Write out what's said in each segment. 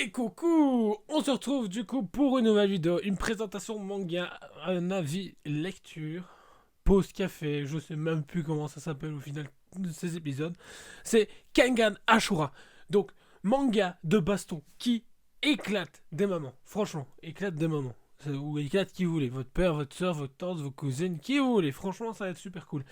Et coucou, on se retrouve du coup pour une nouvelle vidéo, une présentation manga, un avis lecture, pause café, je sais même plus comment ça s'appelle au final de ces épisodes. C'est Kengan Ashura, donc manga de baston qui éclate des mamans, franchement, éclate des mamans. Ou éclate qui vous voulez, votre père, votre soeur, votre tante, vos cousines, qui vous voulez, franchement ça va être super cool.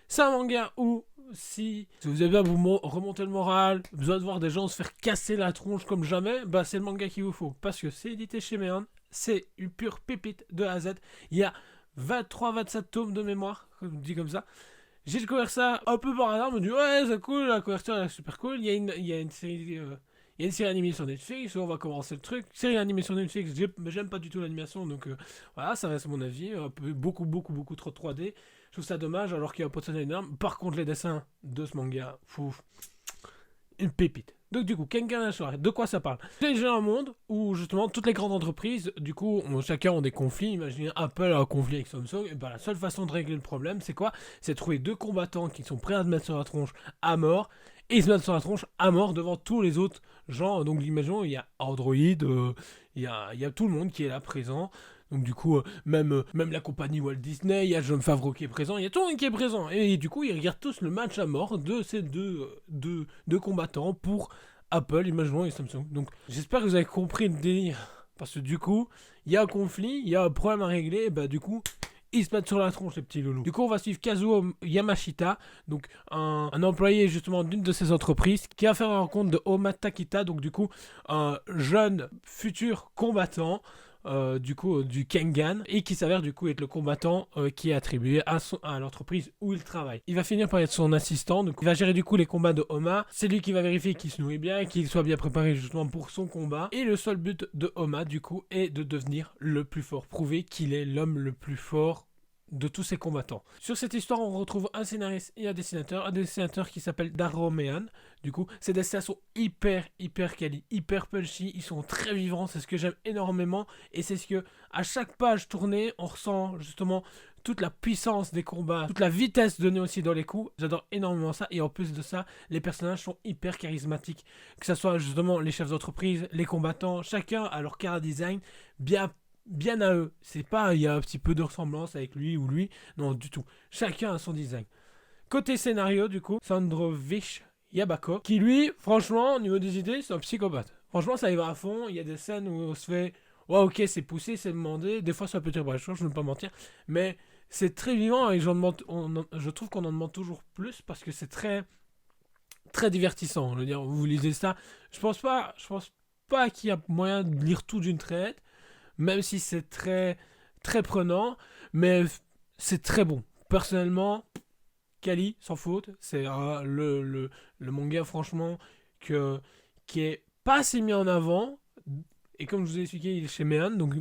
C'est un manga où, si vous avez besoin de vous remonter le moral, besoin de voir des gens se faire casser la tronche comme jamais, bah c'est le manga qu'il vous faut. Parce que c'est édité chez Mehan, c'est une pure pépite de A à Z. Il y a 23-27 tomes de mémoire, comme dit comme ça. J'ai découvert ça un peu par hasard, je me dis ouais c'est cool, la couverture elle est super cool. Il y a une série... il y a une série animée sur Netflix, on va commencer le truc. Série animée sur Netflix, j'aime pas du tout l'animation, donc voilà, ça reste mon avis. Un peu, beaucoup trop 3D. Je trouve ça dommage alors qu'il y a un potentiel énorme. Par contre, les dessins de ce manga, fouf, une pépite. Donc du coup, Kengan Ashura, de quoi ça parle? C'est déjà un monde où justement toutes les grandes entreprises, du coup, chacun ont des conflits. Imaginez Apple a un conflit avec Samsung. Et ben, la seule façon de régler le problème, c'est quoi? C'est de trouver deux combattants qui sont prêts à se mettre sur la tronche à mort. Et ils se mettent sur la tronche à mort devant tous les autres gens. Donc imaginons, il y a Android, il y a tout le monde qui est là présent. Donc du coup, même la compagnie Walt Disney, il y a Jon Favreau qui est présent, il y a tout le monde qui est présent. Et du coup, ils regardent tous le match à mort de ces deux combattants pour Apple, imaginons, et Samsung. Donc j'espère que vous avez compris le délire. Parce que du coup, il y a un conflit, il y a un problème à régler, et bah du coup, ils se mettent sur la tronche, les petits loulous. Du coup, on va suivre Kazuo Yamashita, donc un employé justement d'une de ces entreprises, qui a fait la rencontre de Oma Takita, donc du coup, un jeune futur combattant, du Kengan, et qui s'avère du coup être le combattant qui est attribué à l'entreprise où il travaille. Il va finir par être son assistant, donc il va gérer du coup les combats de Oma. C'est lui qui va vérifier qu'il se nourrit bien, qu'il soit bien préparé justement pour son combat. Et le seul but de Oma du coup est de devenir le plus fort, prouver qu'il est l'homme le plus fort de tous ces combattants. Sur cette histoire, on retrouve un scénariste et un dessinateur qui s'appelle Daro Mehan. Du coup, ces dessins sont hyper quali, hyper punchy, ils sont très vivants, c'est ce que j'aime énormément, et c'est ce que, à chaque page tournée, on ressent justement toute la puissance des combats, toute la vitesse donnée aussi dans les coups. J'adore énormément ça, et en plus de ça, les personnages sont hyper charismatiques. Que ce soit justement les chefs d'entreprise, les combattants, chacun a leur chara design bien à eux. C'est pas il y a un petit peu de ressemblance avec lui ou lui, non du tout. Chacun a son design. Côté scénario du coup, Sandrovich Yabako, qui lui, franchement, au niveau des idées, c'est un psychopathe. Franchement, ça y va à fond. Il y a des scènes où on se fait ouais, ok, c'est poussé, c'est demandé. Des fois, ça peut être pas je ne veux pas mentir. Mais c'est très vivant et je trouve qu'on en demande toujours plus parce que c'est très divertissant. Je veux dire, vous lisez ça. Je pense pas qu'il y a moyen de lire tout d'une traite, même si c'est très prenant, mais c'est très bon. Personnellement, Kali, sans faute, c'est le manga, franchement, qui est pas assez mis en avant. Et comme je vous ai expliqué, il est chez Mehan, donc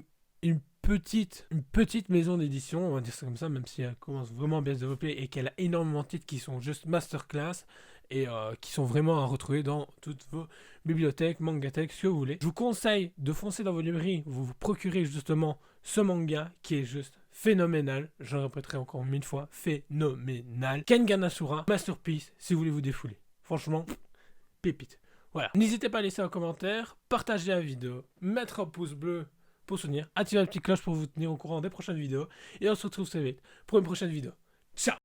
une petite maison d'édition, on va dire ça comme ça, même si elle commence vraiment à bien se développer et qu'elle a énormément de titres qui sont juste masterclass et qui sont vraiment à retrouver dans toutes vos bibliothèques, mangathèques, ce que vous voulez. Je vous conseille de foncer dans vos librairies, vous procurez justement ce manga qui est juste phénoménal. Je le répéterai encore 1000 fois, phénoménal. Kengan Ashura, masterpiece, si vous voulez vous défouler. Franchement, pépite. Voilà. N'hésitez pas à laisser un commentaire, partager la vidéo, mettre un pouce bleu pour soutenir, activer la petite cloche pour vous tenir au courant des prochaines vidéos. Et on se retrouve très vite pour une prochaine vidéo. Ciao!